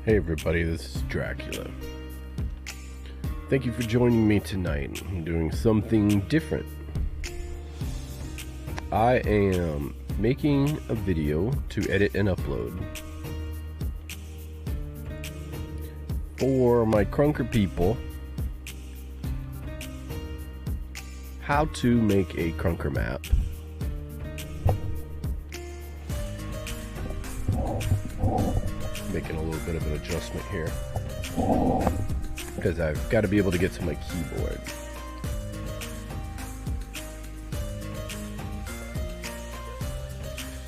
Hey everybody, this is Dracula. Thank you for joining me tonight. I'm doing something different. I am making a video to edit and upload for my Krunker people how to make a Krunker map. Making a little bit of an adjustment here because I've got to be able to get to my keyboard.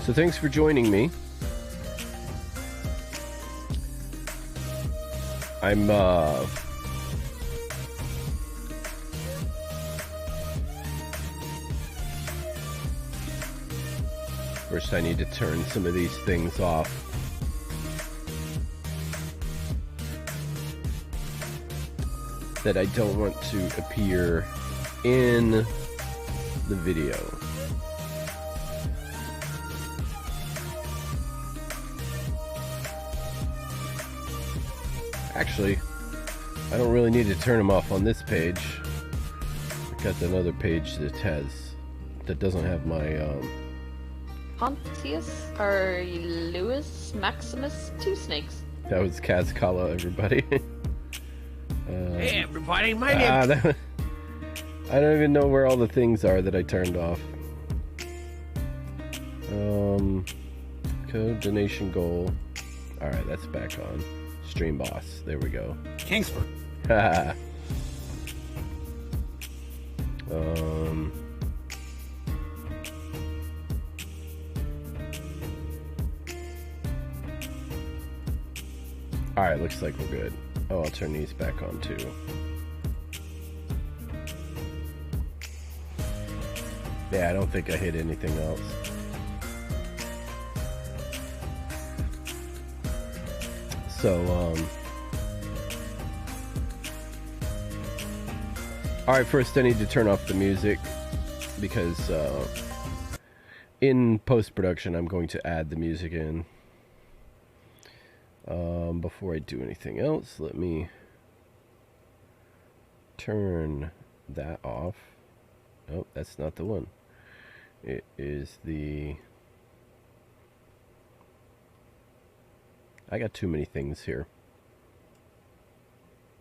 So thanks for joining me. I'm first I need to turn some of these things off. That I don't want to appear in the video. Actually, I don't really need to turn them off on this page. I've got another page that doesn't have my Pontius or Lewis Maximus Two Snakes. That was Kazkala, everybody. Hey everybody, my name. I don't even know where all the things are that I turned off. Code, donation goal. Alright, that's back on. Stream boss. There we go. Kingsford. Alright, looks like we're good. Oh, I'll turn these back on too. Yeah, I don't think I hit anything else. So, alright, first I need to turn off the music because in post-production I'm going to add the music in. Before I do anything else, let me turn that off. Oh, that's not the one. It is the... I got too many things here.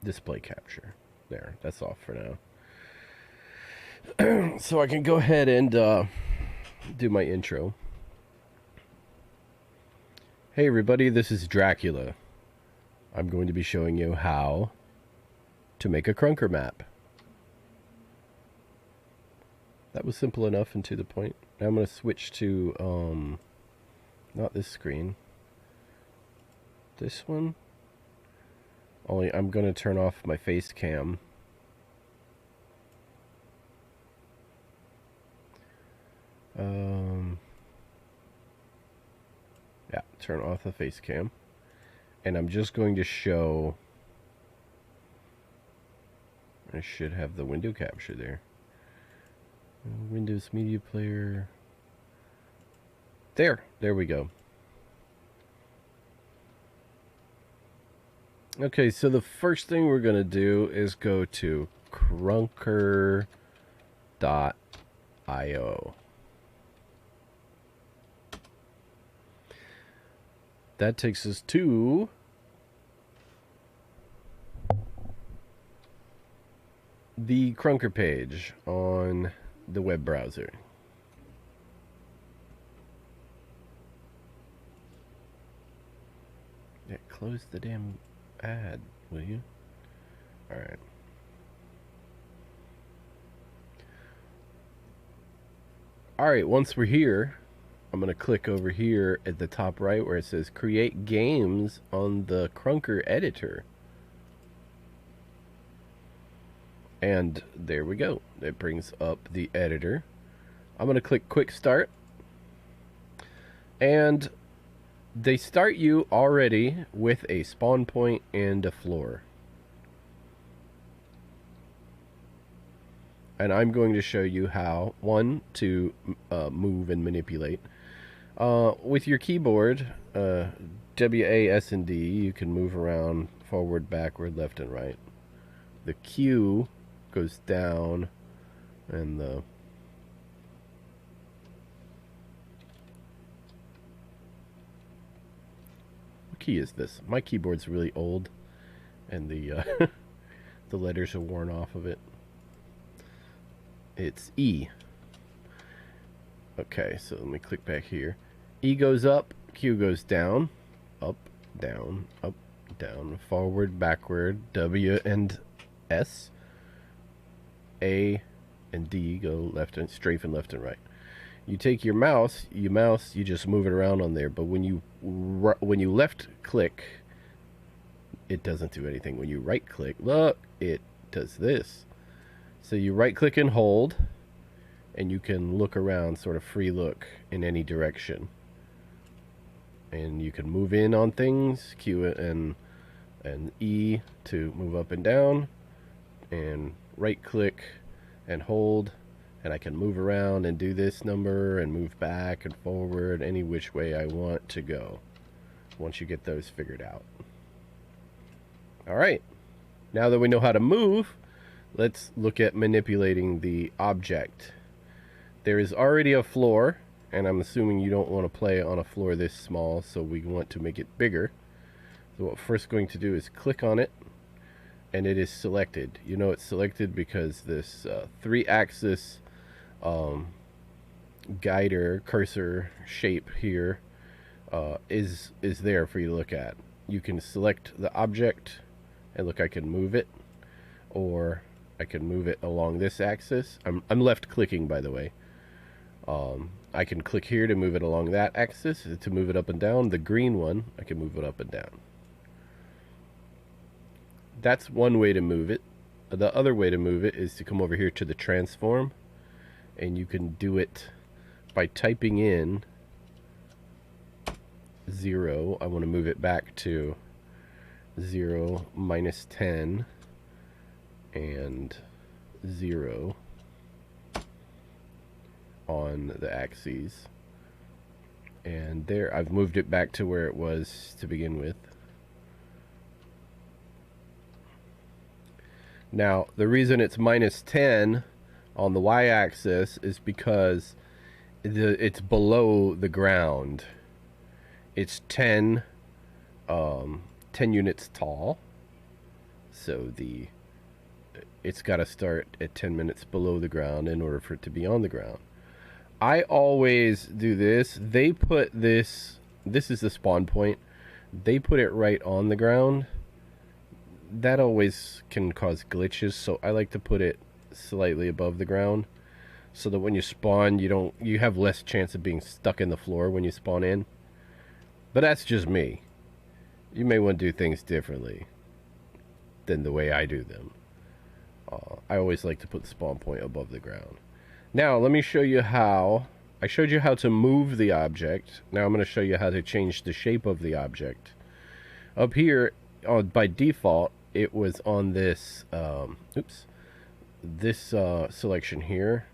Display capture. There, that's off for now. So I can go ahead and do my intro. Hey everybody, this is Dracula. I'm going to be showing you how to make a Krunker map. That was simple enough and to the point. Now I'm going to switch to, not this screen. This one. Only I'm going to turn off my face cam. Yeah, turn off the face cam. And I'm just going to show... I should have the window capture there. Windows Media Player. There we go. Okay, so the first thing we're going to do is go to Krunker.io. That takes us to the Krunker page on the web browser. Yeah, close the damn ad, will you? Alright. Alright, once we're here, I'm going to click over here at the top right where it says create games on the Krunker editor. And there we go. It brings up the editor. I'm going to click quick start. And they start you already with a spawn point and a floor. And I'm going to show you how, one, to move and manipulate. With your keyboard, W, A, S, and D, you can move around forward, backward, left, and right. The Q goes down, and the what key is this? My keyboard's really old, and the the letters are worn off of it. It's E. Okay, so let me click back here. E goes up, Q goes down, up, down, forward, backward, W and S. A and D go left and strafe left and right. You take your mouse, you just move it around on there, but when you left click, it doesn't do anything. When you right click, look, it does this. So you right click and hold, and you can look around, sort of free look in any direction. And you can move in on things, Q and E to move up and down, and right click and hold, and I can move around and do this number and move back and forward any which way I want to go once you get those figured out. Alright, now that we know how to move, let's look at manipulating the object. There is already a floor, and I'm assuming you don't want to play on a floor this small, so we want to make it bigger. So what we're first going to do is click on it, and it is selected. You know it's selected because this 3-axis guider cursor shape here is there for you to look at. You can select the object, and look, I can move it, or I can move it along this axis. I'm left clicking, by the way. I can click here to move it along that axis, to move it up and down. The green one, I can move it up and down. That's one way to move it. The other way to move it is to come over here to the transform, and you can do it by typing in 0. I want to move it back to 0, -10, and 0 on the axes. And there, I've moved it back to where it was to begin with. Now, the reason it's -10 on the y-axis is because it's below the ground. It's 10 units tall, so it's got to start at 10 minutes below the ground in order for it to be on the ground. I always do this. They put this is the spawn point. They put it right on the ground. That always can cause glitches, so I like to put it slightly above the ground, so that when you spawn, you have less chance of being stuck in the floor when you spawn in. But that's just me. You may want to do things differently than the way I do them. I always like to put the spawn point above the ground. Now, let me show you how. I showed you how to move the object. Now I'm going to show you how to change the shape of the object. Up here, by default, it was on this, this selection here.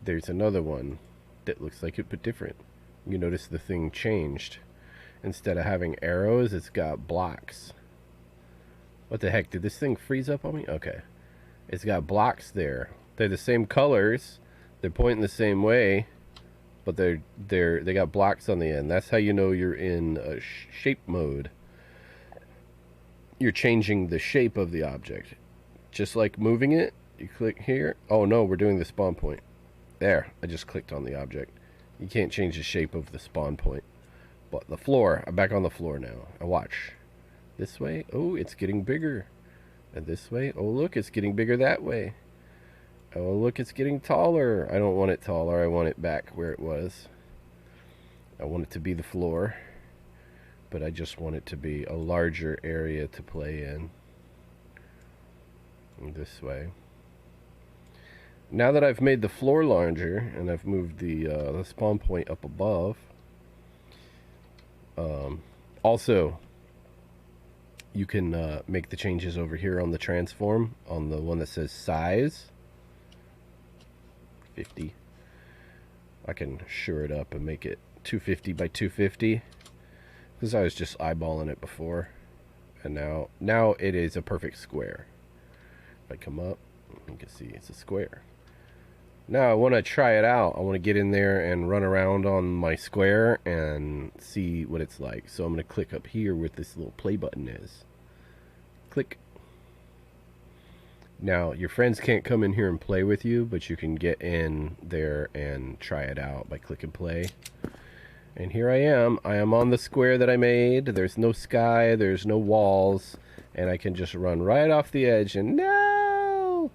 There's another one that looks like it, but different. You notice the thing changed. Instead of having arrows, it's got blocks. What the heck? Did this thing freeze up on me? Okay. It's got blocks there. They're the same colors. They're pointing the same way, but they got blocks on the end. That's how you know you're in shape mode. You're changing the shape of the object. Just like moving it, you click here. Oh no, we're doing the spawn point. There, I just clicked on the object. You can't change the shape of the spawn point. But the floor, I'm back on the floor now. I watch. This way, oh, it's getting bigger. And this way, oh look, it's getting bigger that way. Oh look, it's getting taller. I don't want it taller, I want it back where it was. I want it to be the floor, but I just want it to be a larger area to play in. This way. Now that I've made the floor larger and I've moved the spawn point up above, also you can make the changes over here on the transform, on the one that says size 50. I can shore it up and make it 250 by 250. Because I was just eyeballing it before. And now it is a perfect square. If I come up, you can see it's a square. Now I want to try it out. I want to get in there and run around on my square and see what it's like. So I'm going to click up here where this little play button is. Click. Now your friends can't come in here and play with you, but you can get in there and try it out by clicking play. And here I am on the square that I made. There's no sky, there's no walls, and I can just run right off the edge and no!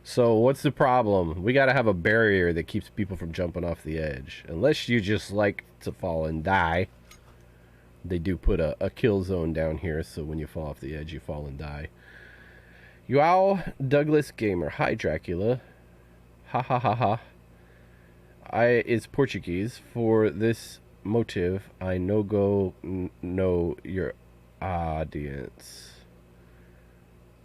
So what's the problem? We gotta have a barrier that keeps people from jumping off the edge. Unless you just like to fall and die. They do put a kill zone down here, so when you fall off the edge, you fall and die. Yow Douglas Gamer. Hi, Dracula. Ha ha ha ha. Is Portuguese. For this motive, I know your audience.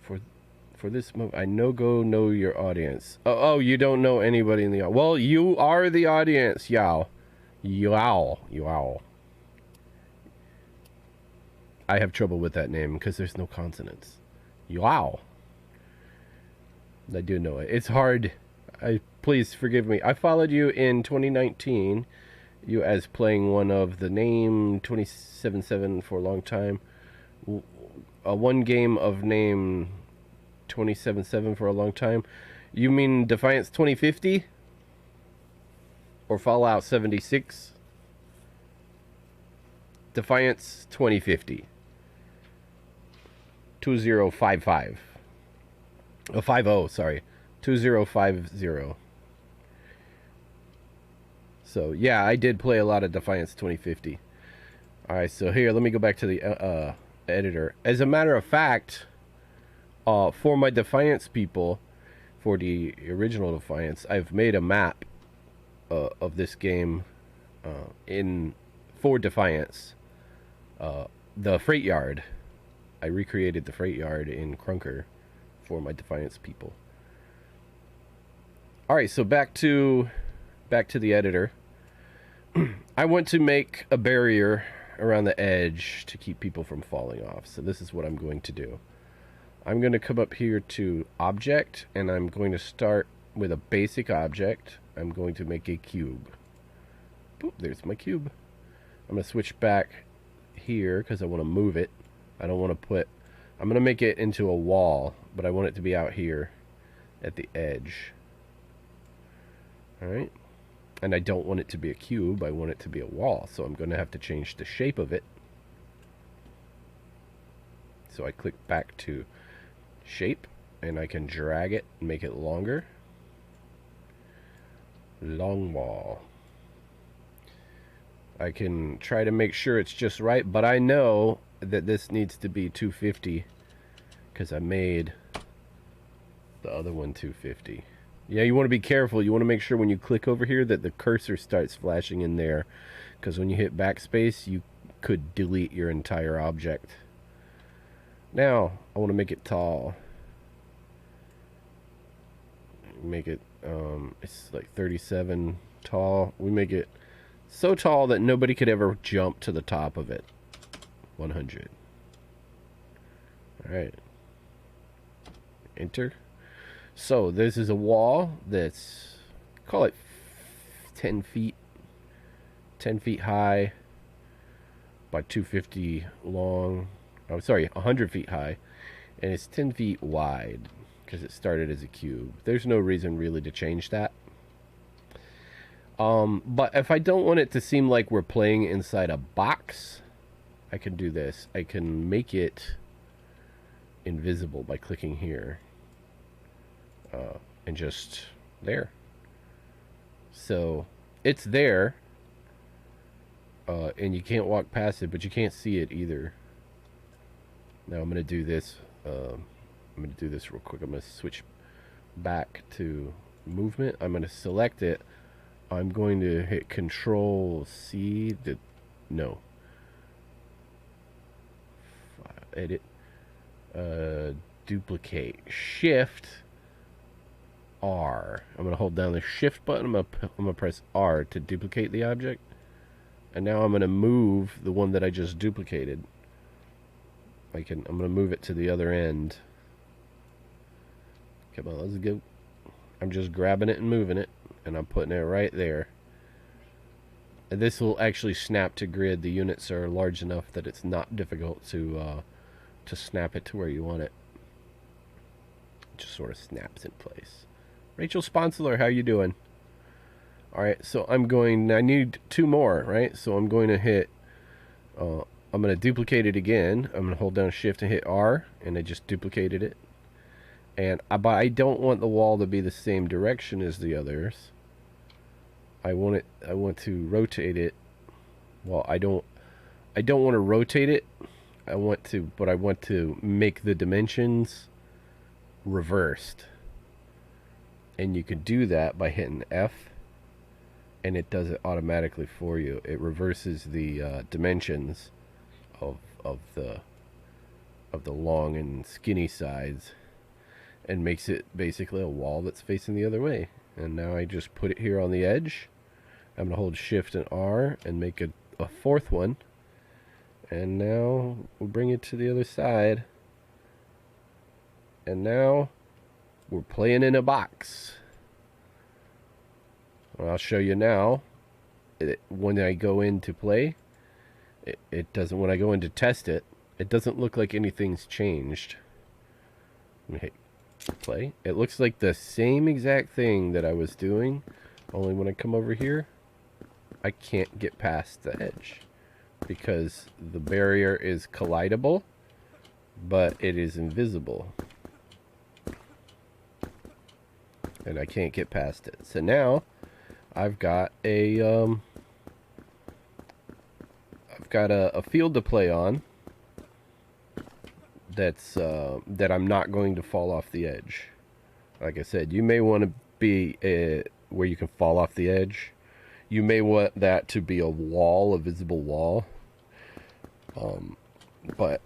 For this motive, I know your audience. Oh, you don't know anybody in the audience. Well, you are the audience, yow. Yow. I have trouble with that name because there's no consonants. Yow. I do know it. It's hard. Please forgive me. I followed you in 2019. You as playing one of the name 277 for a long time. One game of name 277 for a long time. You mean Defiance 2050? Or Fallout 76? Defiance 2050. 2055. Oh, 50, sorry. 2050. So, yeah, I did play a lot of Defiance 2050. Alright, so here, let me go back to the editor. As a matter of fact, for my Defiance people, for the original Defiance, I've made a map of this game for Defiance. The freight yard. I recreated the freight yard in Krunker for my Defiance people. Alright, so back to the editor. I want to make a barrier around the edge to keep people from falling off. So this is what I'm going to do. I'm going to come up here to object, and I'm going to start with a basic object. I'm going to make a cube. Boop, there's my cube. I'm going to switch back here because I want to move it. I don't want to put... I'm going to make it into a wall, but I want it to be out here at the edge. Alright. And I don't want it to be a cube, I want it to be a wall. So I'm going to have to change the shape of it. So I click back to shape, and I can drag it and make it longer. Long wall. I can try to make sure it's just right, but I know that this needs to be 250 because I made the other one 250. Yeah, you want to be careful. You want to make sure when you click over here that the cursor starts flashing in there, because when you hit backspace, you could delete your entire object. Now, I want to make it tall. Make it, it's like 37 tall. We make it so tall that nobody could ever jump to the top of it. 100. Alright. Enter. So this is a wall that's, call it 10 feet high by 250 long. I'm sorry, 100 feet high, and it's 10 feet wide because it started as a cube. There's no reason really to change that. But if I don't want it to seem like we're playing inside a box, I can do this. I can make it invisible by clicking here. And just there. So it's there, and you can't walk past it, but you can't see it either. Now I'm gonna do this. I'm gonna do this real quick. I'm gonna switch back to movement. I'm gonna select it. I'm going to hit Control C. Edit. Duplicate. Shift R. I'm going to hold down the shift button. I'm going to press R to duplicate the object. And now I'm going to move the one that I just duplicated. I'm going to move it to the other end. Come on, let's go. I'm just grabbing it and moving it, and I'm putting it right there. And this will actually snap to grid. The units are large enough that it's not difficult to snap it to where you want it. It just sort of snaps in place. Rachel Sponsler, how you doing? Alright, so I need 2 more, right? So I'm going to hit, I'm going to duplicate it again. I'm going to hold down Shift and hit R, and I just duplicated it. And but I don't want the wall to be the same direction as the others. I want to rotate it. Well, I don't want to rotate it. I want to make the dimensions reversed. And you can do that by hitting F, and it does it automatically for you. It reverses the dimensions of the long and skinny sides, and makes it basically a wall that's facing the other way. And now I just put it here on the edge. I'm going to hold Shift and R and make a 4th one. And now we'll bring it to the other side. And now we're playing in a box. Well, I'll show you now. When I go in to play, it doesn't. When I go in to test it, it doesn't look like anything's changed. Let me hit play. It looks like the same exact thing that I was doing, only when I come over here, I can't get past the edge because the barrier is collidable, but it is invisible, and I can't get past it. So now I've got a field to play on that I'm not going to fall off the edge. Like I said, you may want to be where you can fall off the edge. You may want that to be a wall, a visible wall. But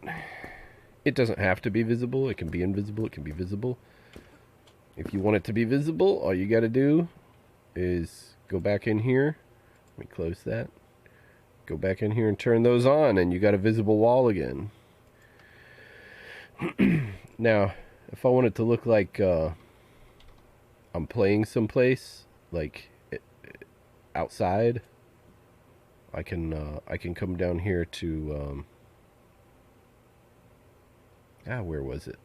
it doesn't have to be visible. It can be invisible. It can be visible. If you want it to be visible, all you got to do is go back in here. Let me close that. Go back in here and turn those on, and you got a visible wall again. Now, if I want it to look like I'm playing someplace, like outside, I can come down here to where was it?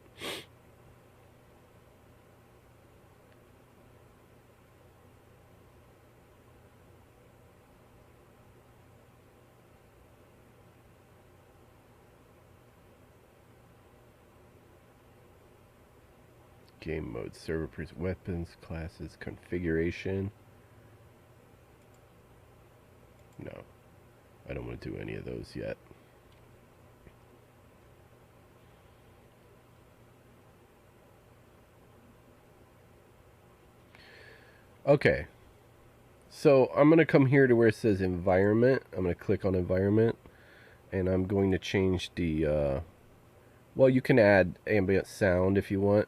Game mode, server weapons, classes, configuration. No, I don't want to do any of those yet. Okay, so I'm going to come here to where it says environment. I'm going to click on environment, and I'm going to change the, well, you can add ambient sound if you want.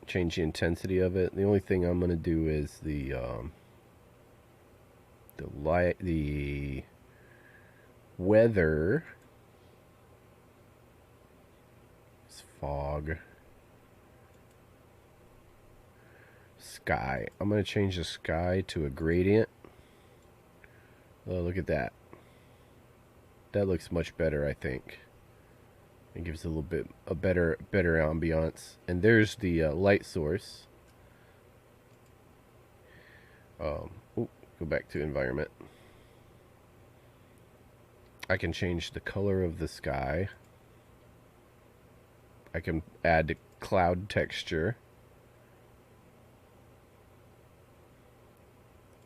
Change the intensity of it. The only thing I'm going to do is the weather. It's fog. Sky. I'm going to change the sky to a gradient. Oh, look at that. That looks much better, I think. It gives a little bit a better ambiance. And there's the light source. Go back to environment. I can change the color of the sky. I can add cloud texture.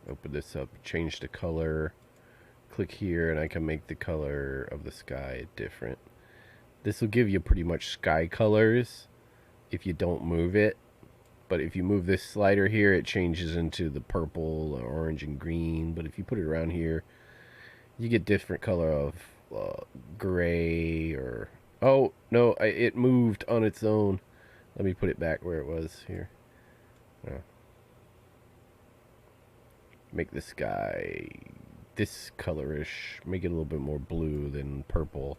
Open this up, change the color. Click here and I can make the color of the sky different. This will give you pretty much sky colors if you don't move it. But if you move this slider here, it changes into the purple or orange and green. But if you put it around here, you get different color of gray or... Oh, no, it moved on its own. Let me put it back where it was here. Make the sky this colorish. Make it a little bit more blue than purple.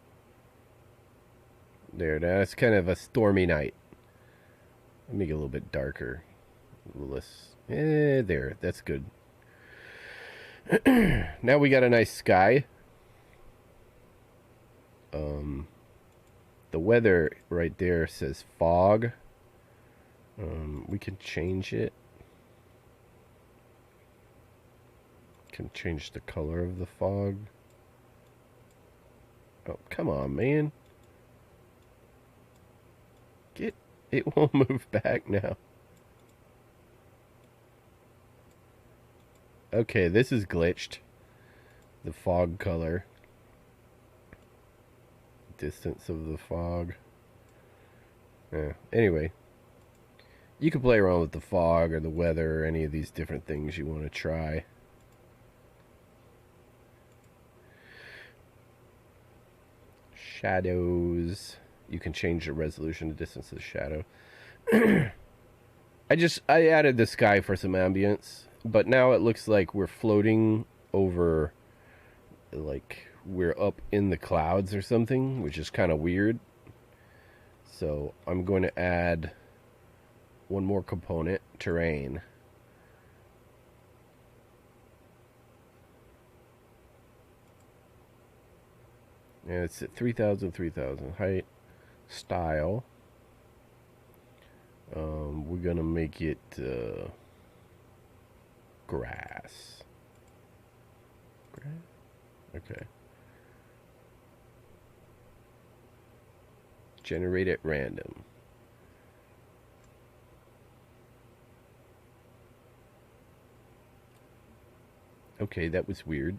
There, that's kind of a stormy night. Make it a little bit darker. A little less. There, that's good. Now we got a nice sky. The weather right there says fog. We can change it. Can change the color of the fog. Oh, come on, man. It won't move back now. Okay, this is glitched. The fog color. Distance of the fog. Yeah. Anyway. You can play around with the fog or the weather or any of these different things you want to try. Shadows. You can change the resolution, the distance of the shadow. I added the sky for some ambience, but now it looks like we're floating over, like we're up in the clouds or something, which is kind of weird. So I'm going to add one more component, terrain. And it's at 3,000 height. Style. We're gonna make it grass. Okay. Generate at random. Okay, that was weird.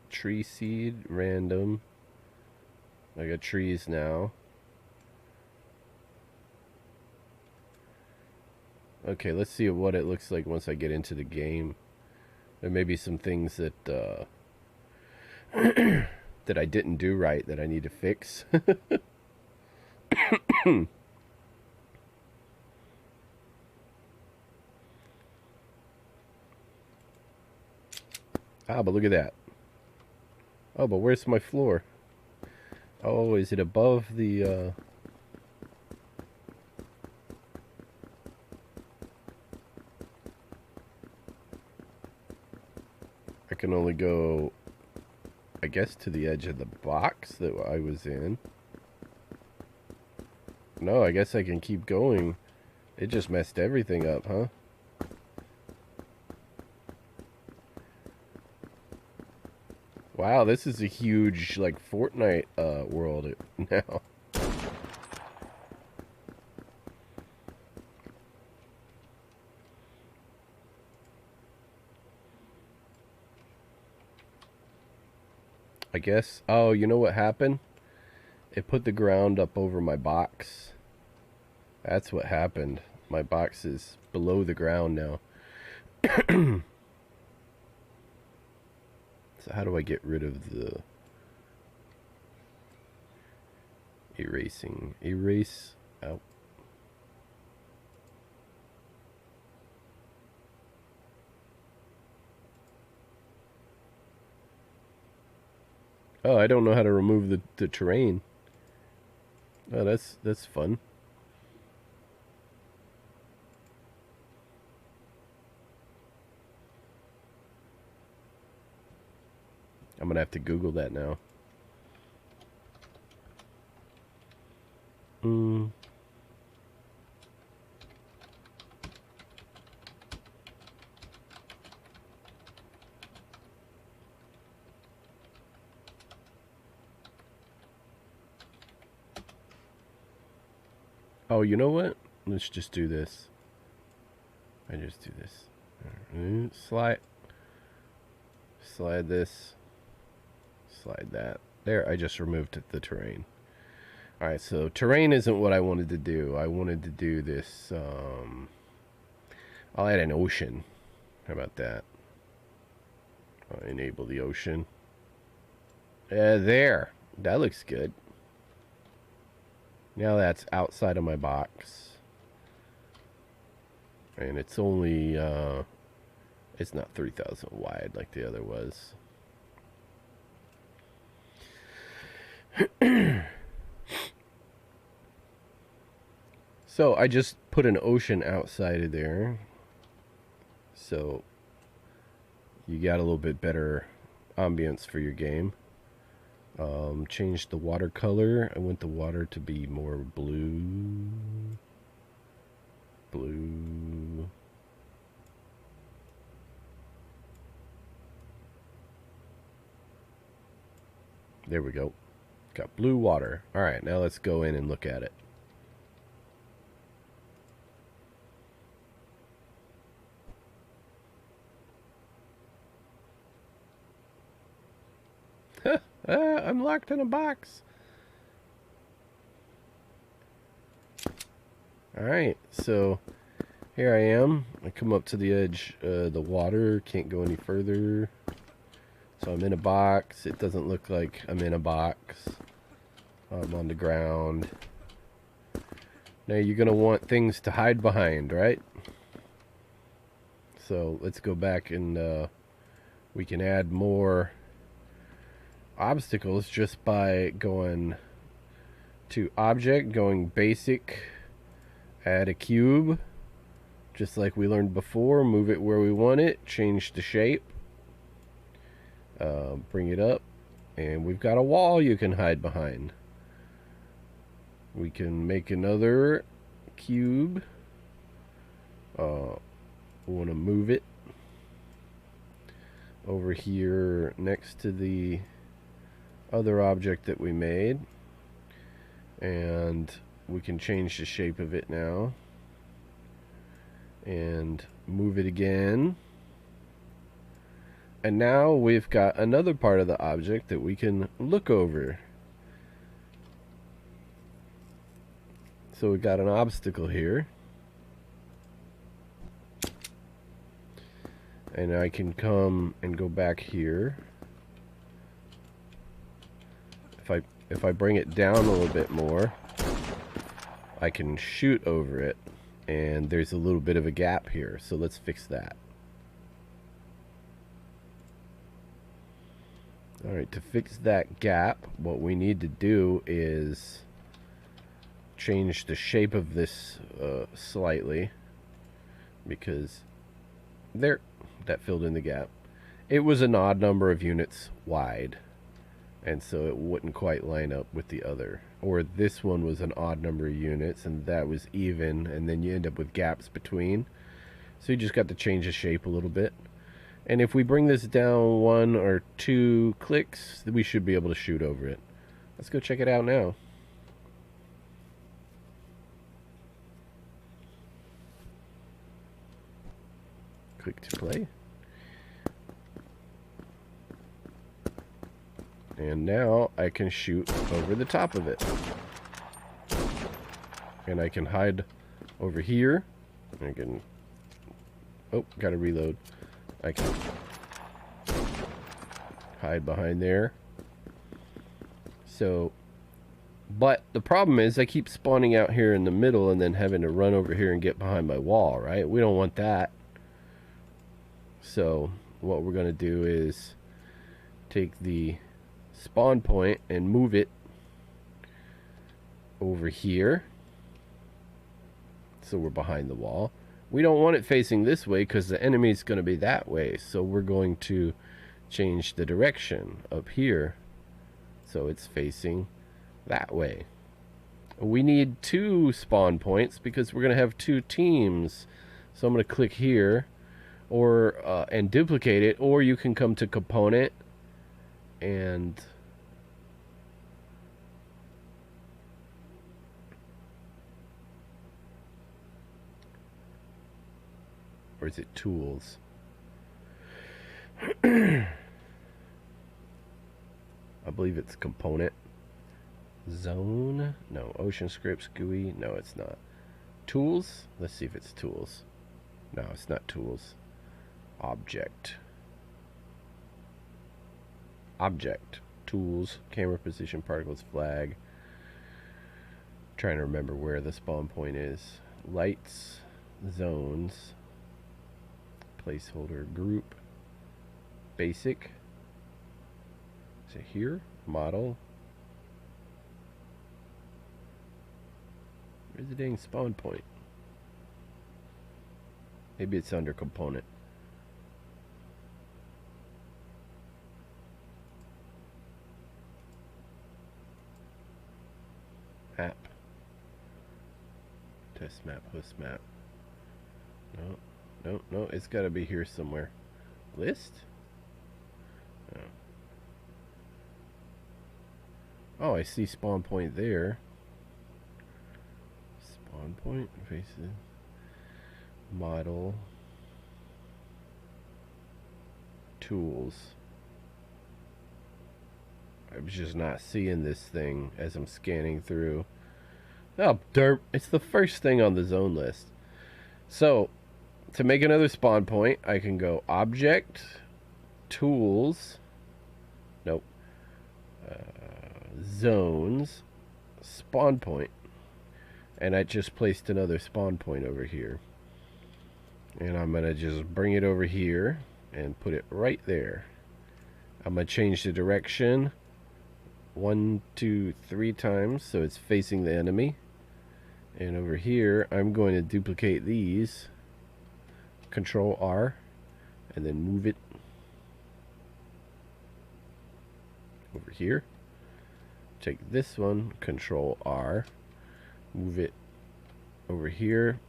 Tree seed, random. I got trees now. Okay, let's see what it looks like once I get into the game. There may be some things that that I didn't do right that I need to fix. Ah, but look at that. Oh, but where's my floor? Oh, is it above the, I can only go, I guess, to the edge of the box that I was in. No, I guess I can keep going. It just messed everything up, huh? Wow, this is a huge, like, Fortnite world now. I guess. Oh, you know what happened? It put the ground up over my box. That's what happened. My box is below the ground now. So how do I get rid of the erasing? Erase out. Oh, I don't know how to remove the terrain. Oh, that's fun. I'm gonna have to Google that now. Oh, you know what? Let's just do this. I just do this. Slide this. Slide that. There, I just removed the terrain. Alright, so terrain isn't what I wanted to do. I wanted to do this, I'll add an ocean. How about that? I'll enable the ocean. There. That looks good. Now that's outside of my box. And it's only, it's not 3,000 wide like the other was. So I just put an ocean outside of there. So you got a little bit better ambience for your game. Changed the watercolor. I want the water to be more blue. Blue. There we go. Got blue water. Alright, now let's go in and look at it. I'm locked in a box. Alright, so here I am. I come up to the edge of the water. Can't go any further. So I'm in a box. It doesn't look like I'm in a box. I'm on the ground. Now you're going to want things to hide behind, right? So let's go back and we can add more obstacles just by going to object, going basic, add a cube, just like we learned before. Move it where we want it, change the shape, bring it up, and we've got a wall you can hide behind. We can make another cube. We want to move it over here next to the other object that we made, and we can change the shape of it now and move it again, and now we've got another part of the object that we can look over. So we've got an obstacle here, and I can come and go back here. If I bring it down a little bit more, I can shoot over it, and there's a little bit of a gap here, so let's fix that. Alright, to fix that gap, what we need to do is change the shape of this slightly, because there, that filled in the gap. It was an odd number of units wide, and so it wouldn't quite line up with the other. Or this one was an odd number of units and that was even, and then you end up with gaps between. So you just got to change the shape a little bit. And if we bring this down 1 or 2 clicks, we should be able to shoot over it. Let's go check it out now. Click to play. And now I can shoot over the top of it. And I can hide over here. I can... Oh, gotta reload. I can hide behind there. So, but the problem is I keep spawning out here in the middle and then having to run over here and get behind my wall, right? We don't want that. So, what we're gonna do is take the spawn point and move it over here, so we're behind the wall. We don't want it facing this way because the enemy is going to be that way, so we're going to change the direction up here so it's facing that way. We need 2 spawn points because we're going to have 2 teams, so I'm going to click here or and duplicate it, or you can come to component and or is it tools? I believe it's component. Zone? No. Ocean scripts, GUI? No, it's not. Tools? Let's see if it's tools. No, it's not tools. Object. Object. Tools. Camera position, particles, flag. Trying to remember where the spawn point is. Lights. zones, placeholder group, basic. Is it here? Model. Where's the dang spawn point? Maybe it's under component. Map. Test map, host map. No, it's gotta be here somewhere. List? Oh, I see spawn point there. Spawn point, faces, model, tools. I'm just not seeing this thing as I'm scanning through. Oh, derp. It's the first thing on the zone list. So, to make another spawn point, I can go Object, Tools, nope, Zones, Spawn Point. And I just placed another spawn point over here. And I'm going to just bring it over here and put it right there. I'm going to change the direction 1, 2, 3 times so it's facing the enemy. And over here, I'm going to duplicate these. Control R, and then move it over here. Take this one, Control R, move it over here.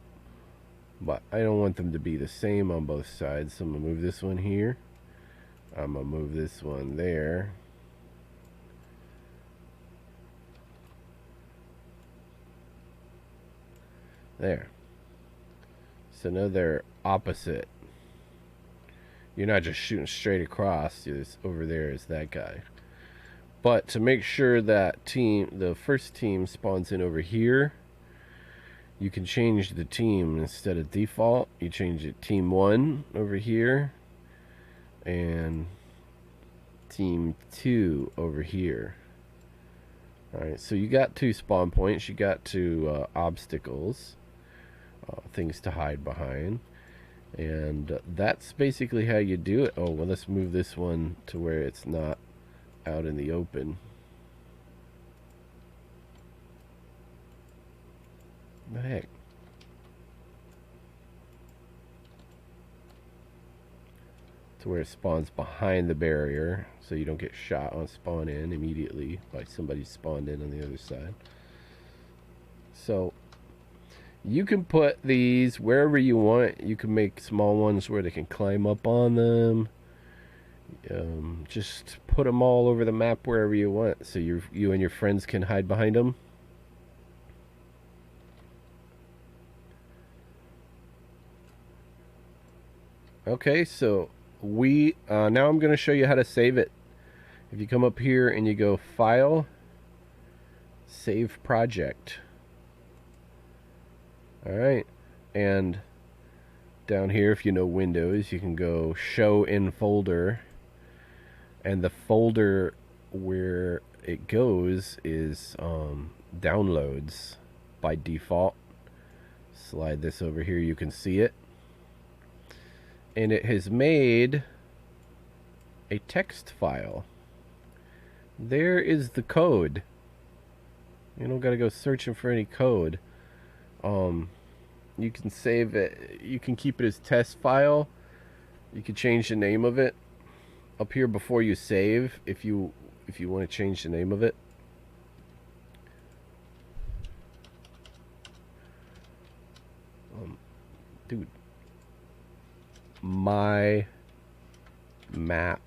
But I don't want them to be the same on both sides, so I'm going to move this one here. I'm going to move this one there. There. So now they're opposite. You're not just shooting straight across. Over there is that guy. But to make sure that the first team spawns in over here, you can change the team. Instead of default, you change it team 1 over here and team 2 over here. Alright, so you got 2 spawn points, you got 2 obstacles, things to hide behind, and that's basically how you do it. Oh, well, let's move this one to where it's not out in the open. What the heck? To where it spawns behind the barrier, so you don't get shot on spawn in immediately by somebody spawned in on the other side. So you can put these wherever you want. You can make small ones where they can climb up on them. Just put them all over the map wherever you want, so you and your friends can hide behind them. Okay, so now I'm going to show you how to save it. If you come up here and you go File, Save Project. Alright, and down here, if you know Windows, you can go Show in Folder, and the folder where it goes is Downloads by default. Slide this over here, you can see it. And it has made a text file. There is the code. You don't gotta go searching for any code. You can save it. You can keep it as test file. You can change the name of it up here before you save if you want to change the name of it. Dude. My map.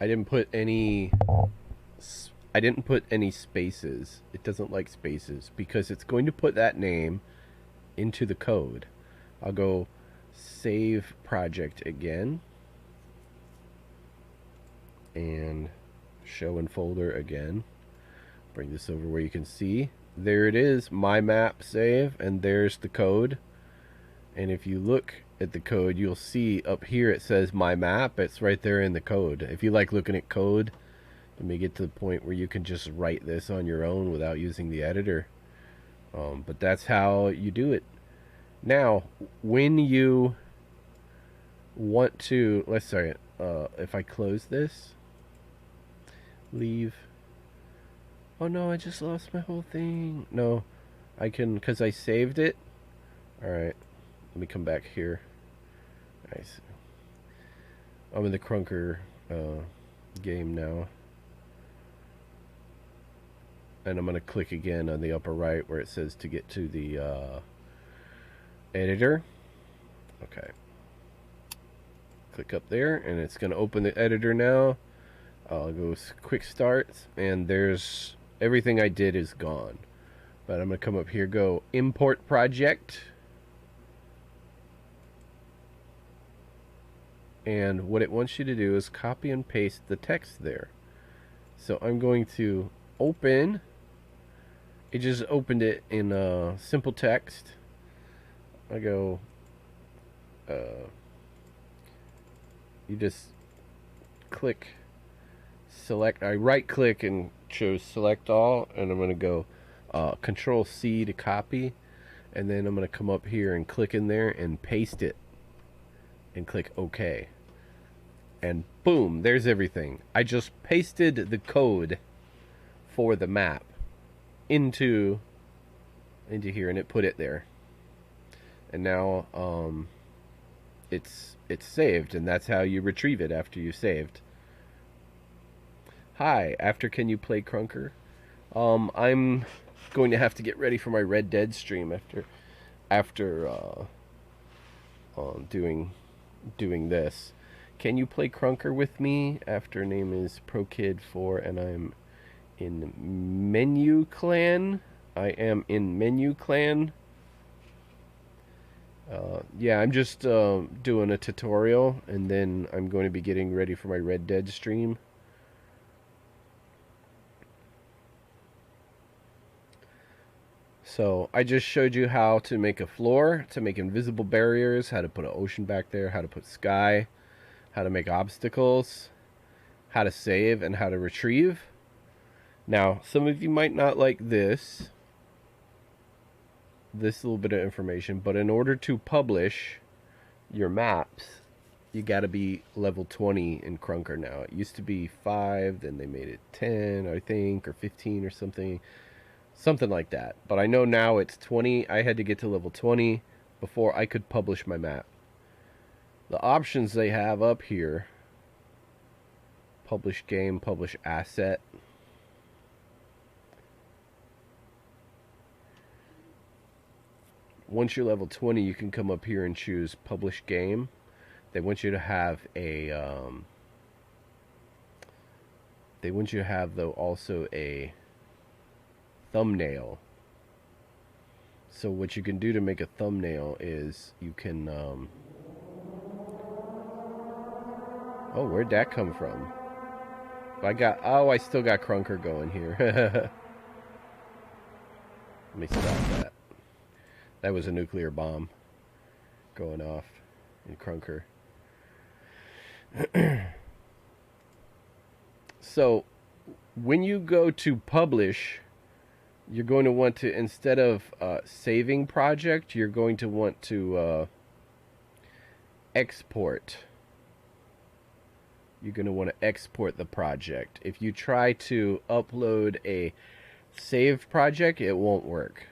I didn't put any spaces. It doesn't like spaces because it's going to put that name into the code. I'll go save project again and show in folder again. Bring this over where you can see. There it is, my map save, and there's the code. And if you look at the code, you'll see up here it says my map. It's right there in the code. If you like looking at code, let me get to the point where you can just write this on your own without using the editor. But that's how you do it. Now, when you want to, let's say, if I close this, leave. Oh no, I just lost my whole thing. No, I can, because I saved it. Alright, let me come back here. Nice. I'm in the Krunker game now. And I'm going to click again on the upper right where it says to get to the editor. Okay. Click up there, and it's going to open the editor now. I'll go quick start, and there's everything I did is gone. But I'm going to come up here, go import project. And what it wants you to do is copy and paste the text there. So I'm going to open. It just opened it in simple text. I go, you just click, select, I right click and choose select all, and I'm going to go Control C to copy, and then I'm going to come up here and click in there and paste it and click OK, and boom, there's everything. I just pasted the code for the map into here, and it put it there, and now it's saved, and that's how you retrieve it after you saved. Hi, after can you play Krunker? I'm going to have to get ready for my Red Dead stream after doing this. Can you play Krunker with me? After name is ProKid4, and I'm in Menu Clan. I am in Menu Clan. Yeah, I'm just doing a tutorial, and then I'm going to be getting ready for my Red Dead stream. So I just showed you how to make a floor, to make invisible barriers, how to put an ocean back there, how to put sky, how to make obstacles, how to save, and how to retrieve. Now, some of you might not like this little bit of information, but in order to publish your maps, you gotta be level 20 in Krunker now. It used to be 5, then they made it 10, I think, or 15 or something like that. But I know now it's 20. I had to get to level 20 before I could publish my map. The options they have up here: publish game, publish asset. Once you're level 20, you can come up here and choose publish game. They want you to have a also a thumbnail. So what you can do to make a thumbnail is you can oh, where'd that come from? I still got Krunker going here. Let me stop that. That was a nuclear bomb going off in Krunker. So when you go to publish, you're going to want to, instead of saving project, you're going to want to export. You're going to want to export the project. If you try to upload a saved project, it won't work.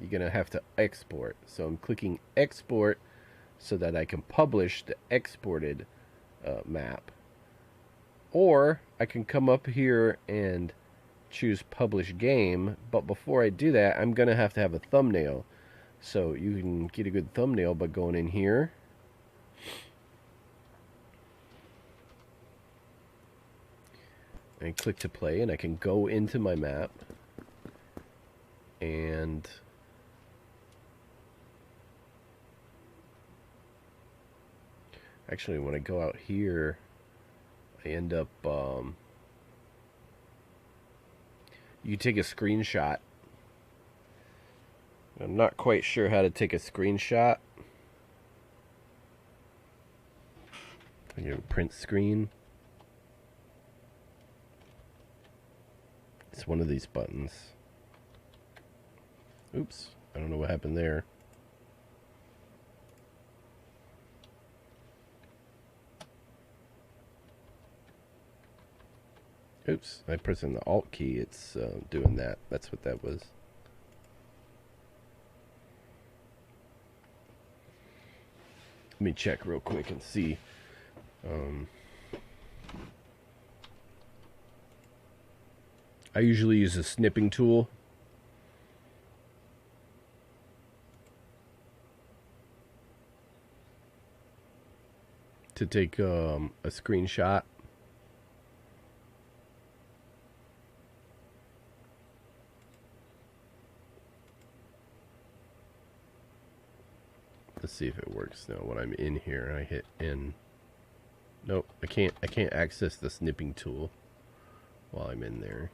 You're going to have to export. So I'm clicking export so that I can publish the exported map. Or I can come up here and choose publish game, but before I do that, I'm going to have a thumbnail. So you can get a good thumbnail by going in here. And click to play, and I can go into my map. And actually, when I go out here, I end up you take a screenshot. I'm not quite sure how to take a screenshot. I'm going to print screen. It's one of these buttons. Oops, I don't know what happened there. Oops, I pressed the Alt key. It's doing that. That's what that was. Let me check real quick and see. I usually use a snipping tool. To take a screenshot. Let's see if it works now. When I'm in here, I hit N. Nope, I can't access the snipping tool while I'm in there.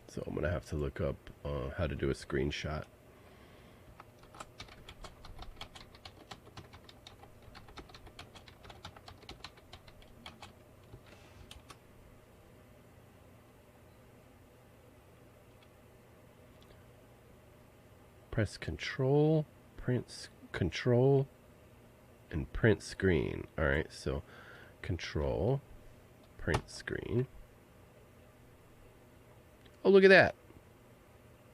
So I'm gonna have to look up how to do a screenshot. Press Control, Control, and print screen. All right, so Control, print screen. Oh, look at that.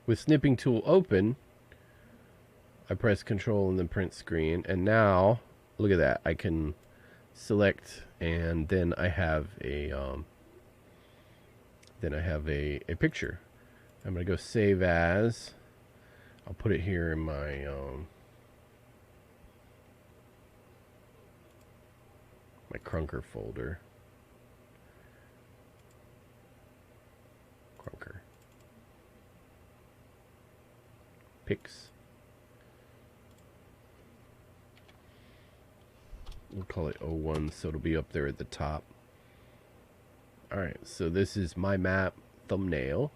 With snipping tool open, I press Control and then print screen, and now look at that. I can select, and then I have a picture. I'm gonna go save as. I'll put it here in my my Krunker folder. Krunker. Pics. We'll call it 01, so it'll be up there at the top. Alright, so this is my map thumbnail.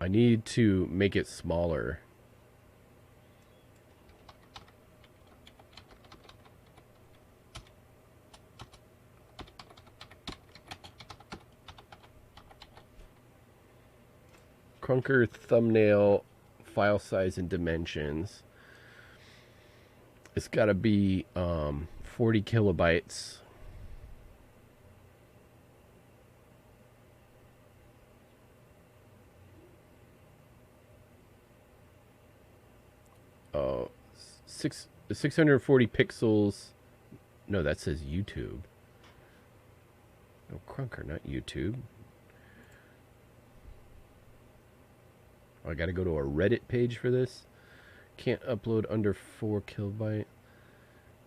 I need to make it smaller. Krunker thumbnail file size and dimensions. It's got to be 40 kilobytes. Oh, 640 pixels. No, that says YouTube. No, Krunker, not YouTube. Oh, I gotta go to a Reddit page for this. Can't upload under 4 kilobyte.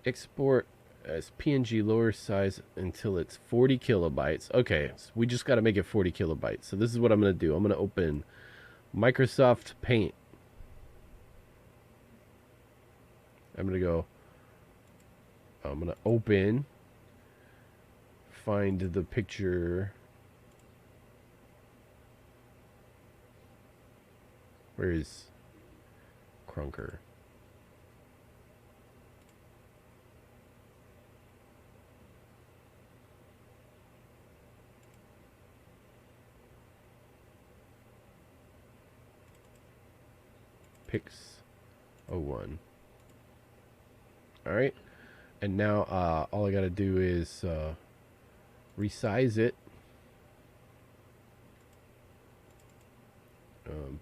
Export as PNG lower size until it's 40 kilobytes. Okay, so we just gotta make it 40 kilobytes. So this is what I'm gonna do. I'm gonna open Microsoft Paint. I'm gonna open, find the picture. Where is Krunker? Pics 01. Alright, and now all I gotta do is resize it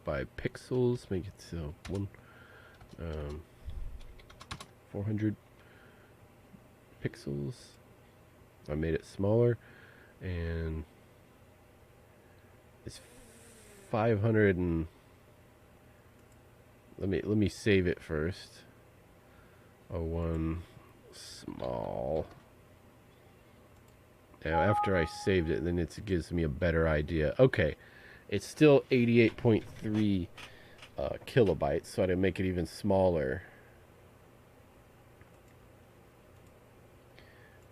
by pixels, make it so 400 pixels. I made it smaller, and it's 500 and let me save it first. 01 small. Now after I saved it, then it gives me a better idea. Okay, it's still 88.3 kilobytes, so I didn't make it even smaller.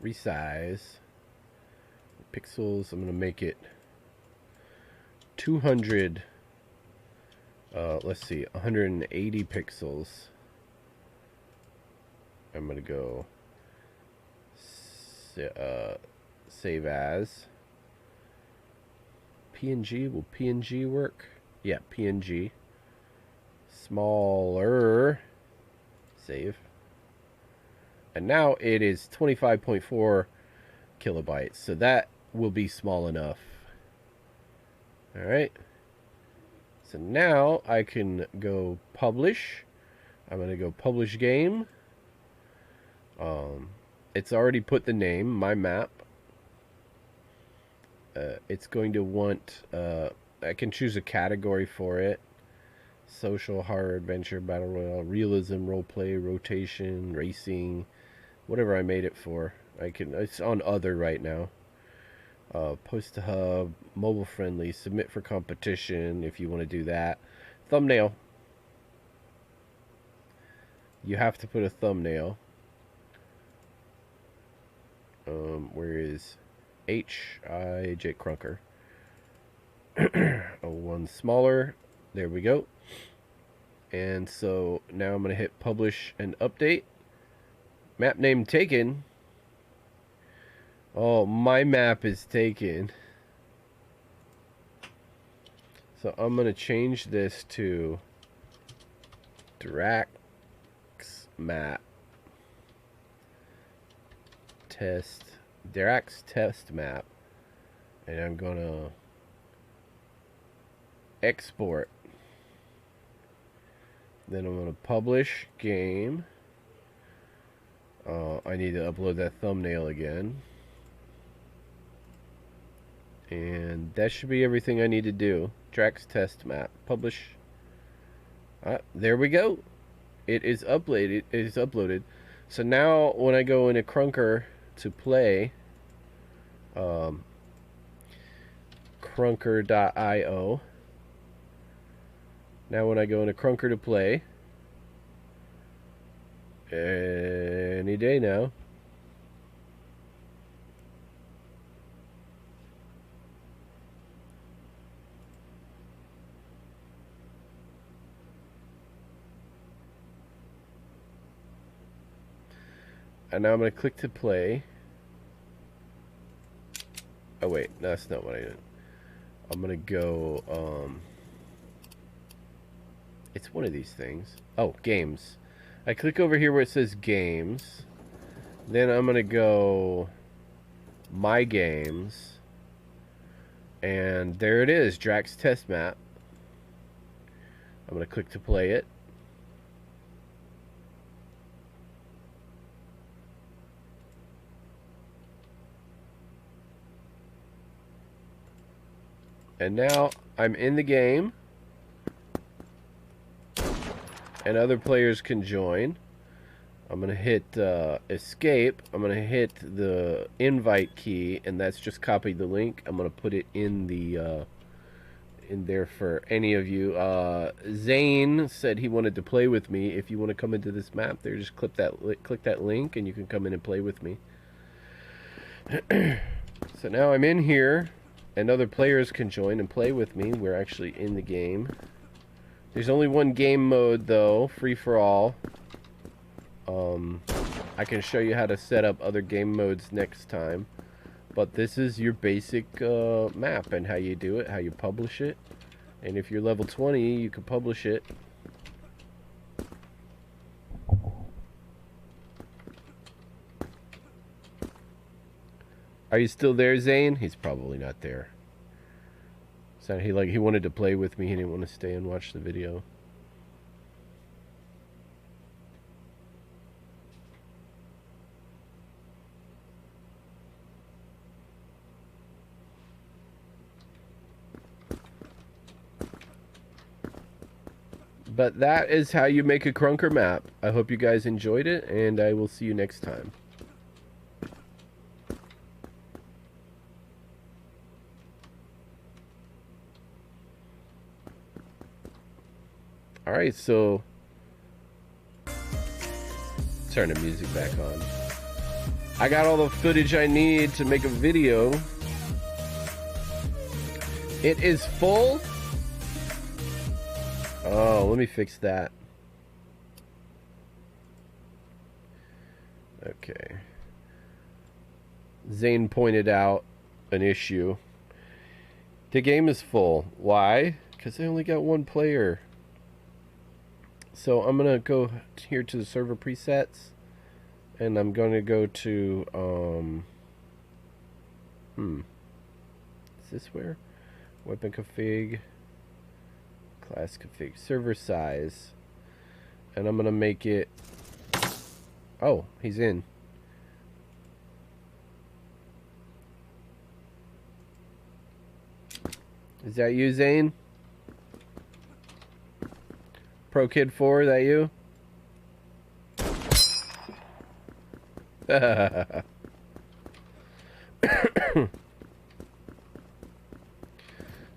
Resize pixels. I'm gonna make it 200. Let's see, 180 pixels. I'm gonna go save as PNG. Will PNG work? Yeah, PNG. smaller. Save. And now it is 25.4 kilobytes. So that will be small enough. Alright. So now I can go publish. I'm going to go publish game. It's already put the name, my map. It's going to want, I can choose a category for it. Social, horror, adventure, battle royale, realism, roleplay, rotation, racing, whatever I made it for. It's on other right now. Post to hub, mobile friendly, submit for competition if you want to do that. Thumbnail. You have to put a thumbnail. Where is J Krunker? Oh, one smaller. There we go. And so now I'm going to hit publish and update. Map name taken. Oh, my map is taken. So I'm going to change this to Drac's map. Drac's test map. And I'm going to export. Then I'm going to publish game. I need to upload that thumbnail again. And that should be everything I need to do. Drac's test map. Publish. There we go. It is uploaded. It is uploaded. So now when I go into Krunker to play, Krunker.io. Now when I go into Krunker to play, any day now. And now I'm going to click to play. Oh wait, no, that's not what I did. I'm going to go, it's one of these things. Oh, games. I click over here where it says games. Then I'm going to go my games. And there it is, Drac's test map. I'm going to click to play it. And now I'm in the game. And other players can join. I'm going to hit escape. I'm going to hit the invite key, and that's just copy the link. I'm going to put it in the in there for any of you. Zane said he wanted to play with me. If you want to come into this map there, just click that link and you can come in and play with me. So now I'm in here and other players can join and play with me. We're actually in the game. There's only one game mode though, free for all. I can show you how to set up other game modes next time. But this is your basic map and how you do it, how you publish it. And if you're level 20, you can publish it. Are you still there, Zane? He's probably not there. Sounded he wanted to play with me. He didn't want to stay and watch the video. But that is how you make a Krunker map. I hope you guys enjoyed it, and I will see you next time. Alright, so turn the music back on. I got all the footage I need to make a video. It is full. Oh, let me fix that. Okay. Zane pointed out an issue. The game is full. Why? Because they only got one player. So I'm gonna go here to the server presets, and I'm gonna go to is this where? Weapon config, class config, server size, and I'm gonna make it. Oh, he's in. Is that you, Zane? Pro Kid 4, that you?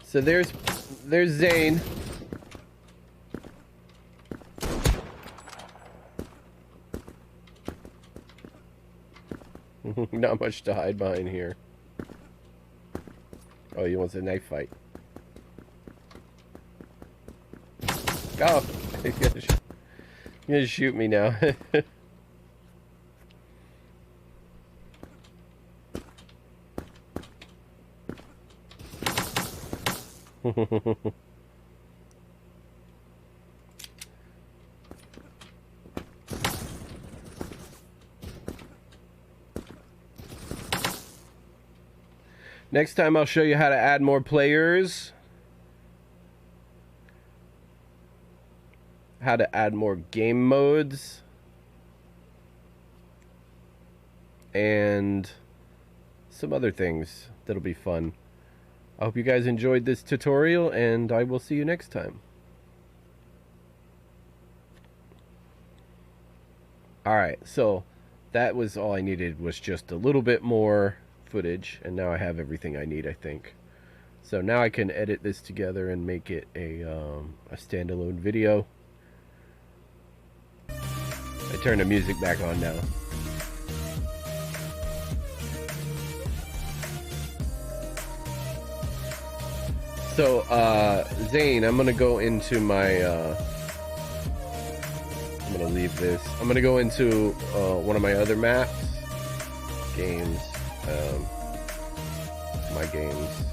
So there's Zane. Not much to hide behind here. Oh, he wants a knife fight. Oh, he's gonna shoot me now. Next time I'll show you how to add more players, how to add more game modes, and some other things that'll be fun. I hope you guys enjoyed this tutorial, and I will see you next time. Alright, so that was all I needed, was just a little bit more footage, and now I have everything I need, I think. So now I can edit this together and make it a standalone video. I turn the music back on now. So, Zane, I'm gonna go into my, I'm gonna leave this. I'm gonna go into one of my other maps. Games. My games.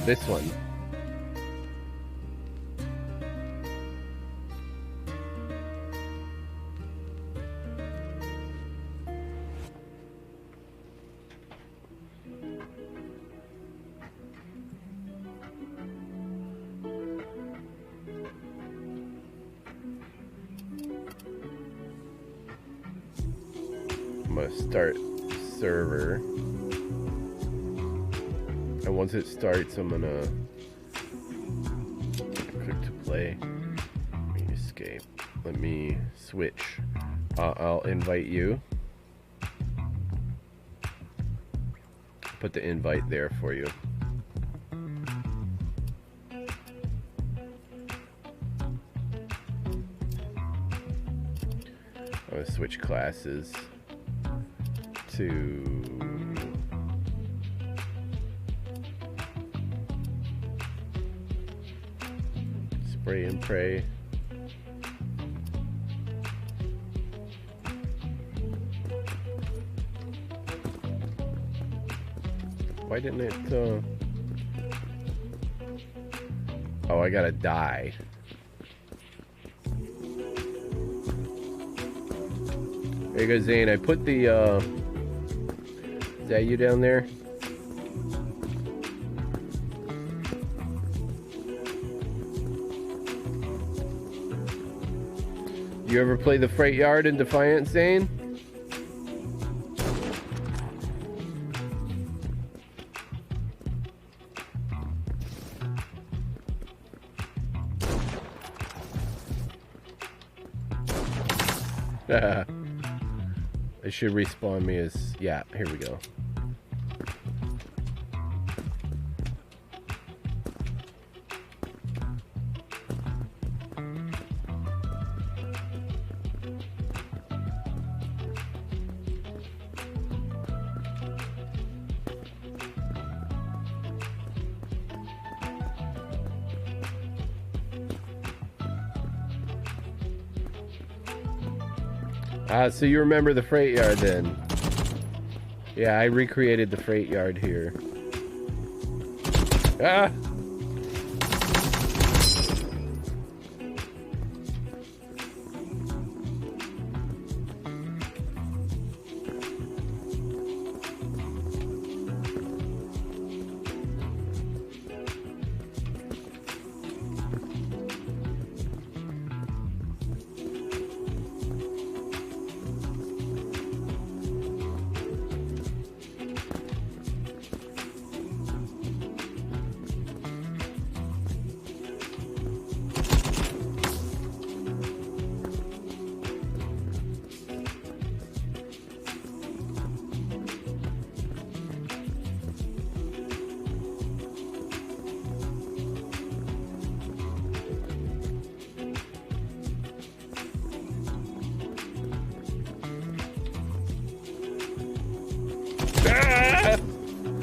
This one. I'm gonna start server, and once it starts, I'm gonna click to play. Let me escape. Let me switch. I'll invite you. Put the invite there for you. I'm gonna switch classes to spray and pray. Why didn't it oh, I gotta die. There you go, Zane. I put the is that you down there? You ever play the Freight Yard in Defiance, Zane? It should respawn me as, yeah, here we go. So you remember the Freight Yard then? Yeah, I recreated the Freight Yard here. Ah!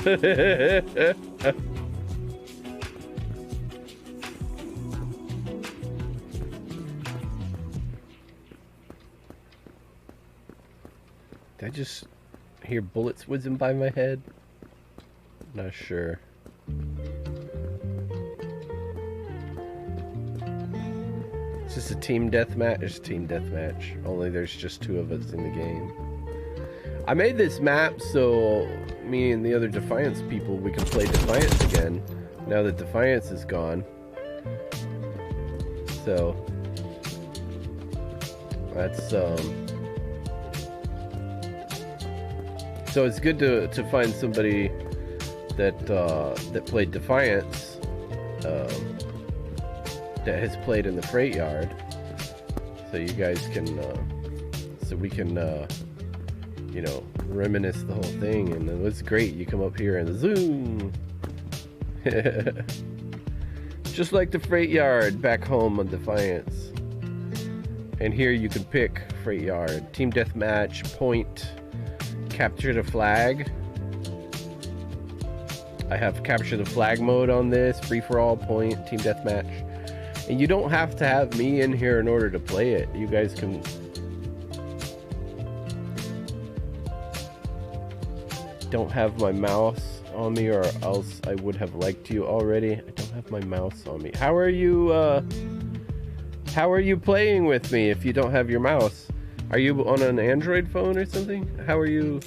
Did I just hear bullets whizzing by my head? Not sure. Is this a team deathmatch? It's a team deathmatch. Only there's just 2 of us in the game. I made this map so me and the other Defiance people, we can play Defiance again. Now that Defiance is gone. So that's so it's good to find somebody that that played Defiance, that has played in the Freight Yard, so you guys can so we can you know, reminisce the whole thing. And it was great. You come up here and zoom. Just like the Freight Yard back home on Defiance. And here you can pick Freight Yard, Team Deathmatch, Point, Capture the Flag. I have Capture the Flag mode on this, Free for All, Point, Team Deathmatch. And you don't have to have me in here in order to play it. You guys can... Don't have my mouse on me, or else I would have liked you already. I don't have my mouse on me. How are you playing with me if you don't have your mouse? Are you on an Android phone or something? How are you?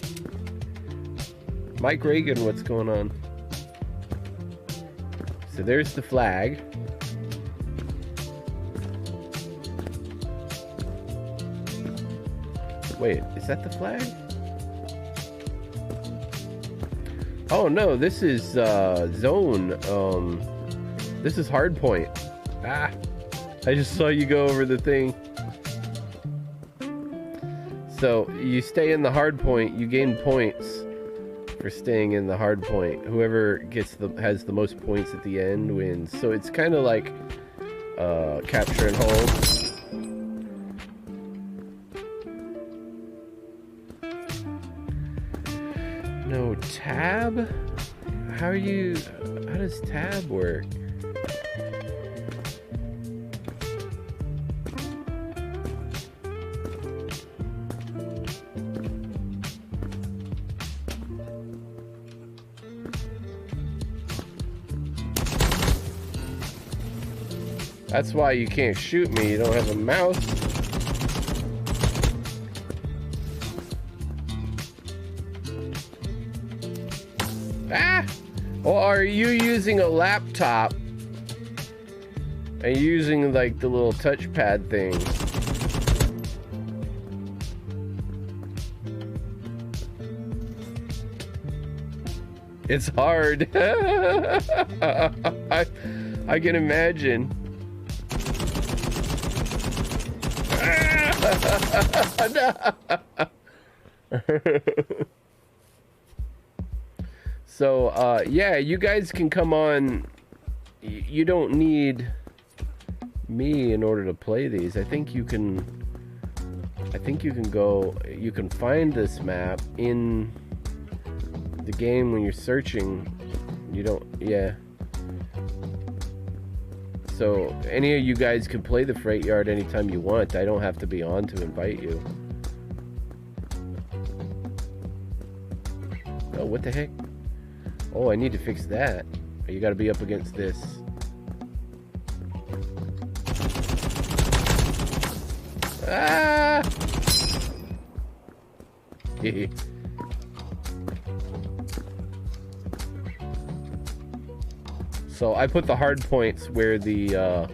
Mike Reagan, what's going on? So there's the flag. Wait, is that the flag? Oh no, this is zone. This is hard point. Ah, I just saw you go over the thing. So you stay in the hard point, you gain points for staying in the hard point. Whoever has the most points at the end wins. So it's kind of like capture and hold. No tab? How does tab work? That's why you can't shoot me, you don't have a mouse. Ah! Or are you using a laptop and using like the little touchpad thing? It's hard. I can imagine. So, yeah, you guys can come on. You don't need me in order to play these. I think you can go, you can find this map in the game when you're searching. You don't, yeah. So, any of you guys can play the Freight Yard anytime you want. I don't have to be on to invite you. Oh, what the heck? Oh, I need to fix that. You gotta be up against this. Ah! So I put the hard points where the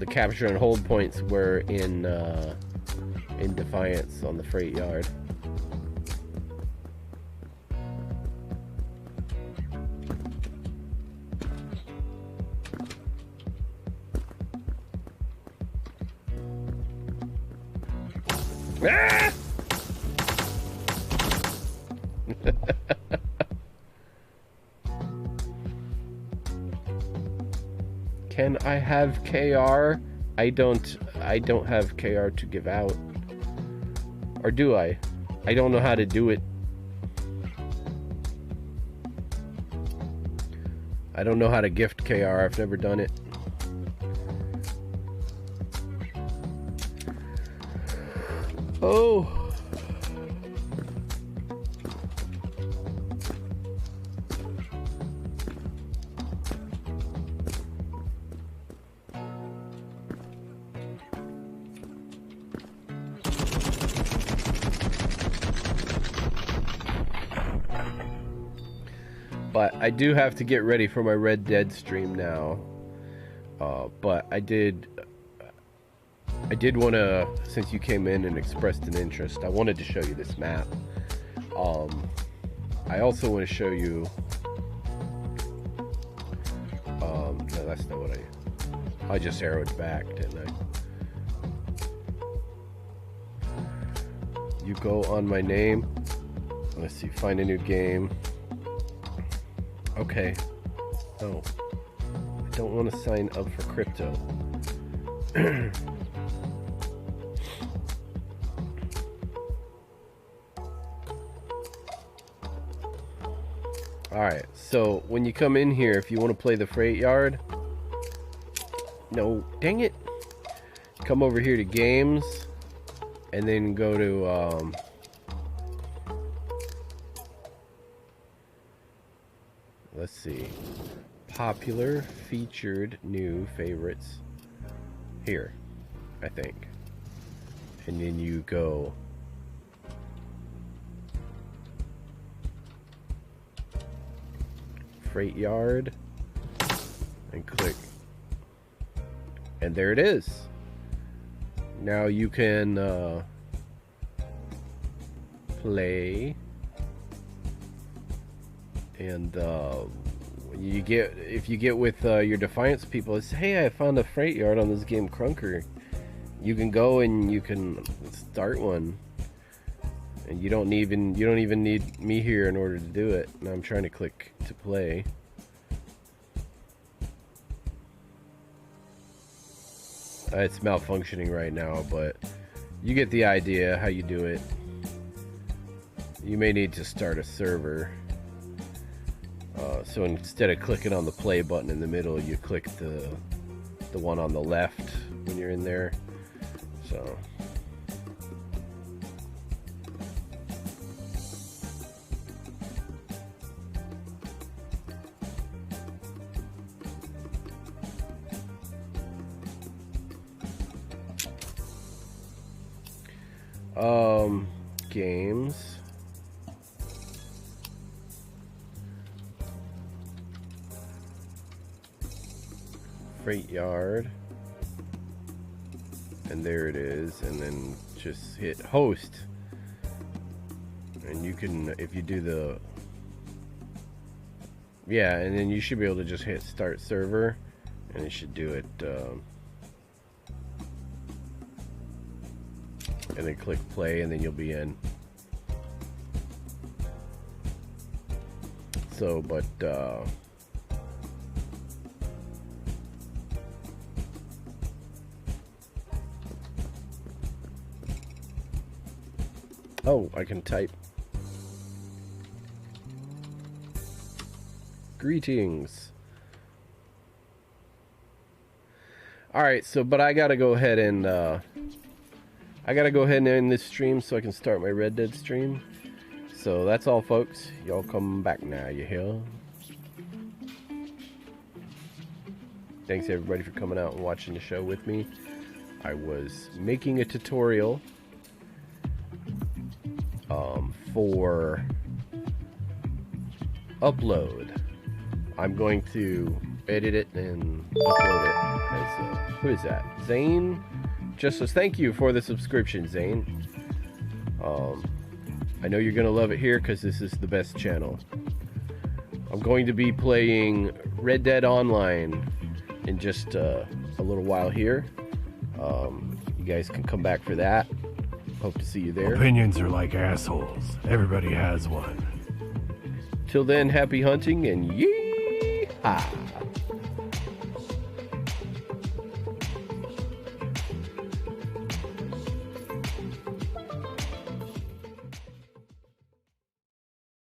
capture and hold points were in Defiance on the Freight Yard. Ah! Can I have KR? I don't have KR to give out. Or do I? I don't know how to do it. I don't know how to gift KR. I've never done it. Oh. But I do have to get ready for my Red Dead stream now. But I did want to, since you came in and expressed an interest, I wanted to show you this map. I also want to show you, no, that's not what I just arrowed back, didn't I? You go on my name. Let's see, find a new game. Okay. Oh. I don't want to sign up for crypto. Alright, so when you come in here, if you want to play the freight yard, no, dang it. Come over here to games, and then go to, let's see, popular, featured, new, favorites, here, I think, and then you go freight yard and click, and there it is. Now you can play. And if you get with your Defiance people, it's, hey, I found a freight yard on this game Krunker. You can go and you can start one, and you don't even need me here in order to do it. Now I'm trying to click to play. It's malfunctioning right now, but you get the idea how you do it. You may need to start a server. So instead of clicking on the play button in the middle, you click the one on the left when you're in there. So games. Freight yard, and there it is, and then just hit host, and you can, if you do the, yeah, and then you should be able to just hit start server, and it should do it, and then click play, and then you'll be in. So, but oh, I can type. Greetings. Alright, so, but I gotta go ahead and, end this stream so I can start my Red Dead stream. So that's all, folks. Y'all come back now, you hear? Thanks everybody for coming out and watching the show with me. I was making a tutorial for upload. I'm going to edit it and upload it as, who is that? Zane? Just as thank you for the subscription, Zane. I know you're gonna love it here because this is the best channel. I'm going to be playing Red Dead Online in just a little while here. You guys can come back for that. Hope to see you there. Opinions are like assholes. Everybody has one. Till then, happy hunting and yee-haw!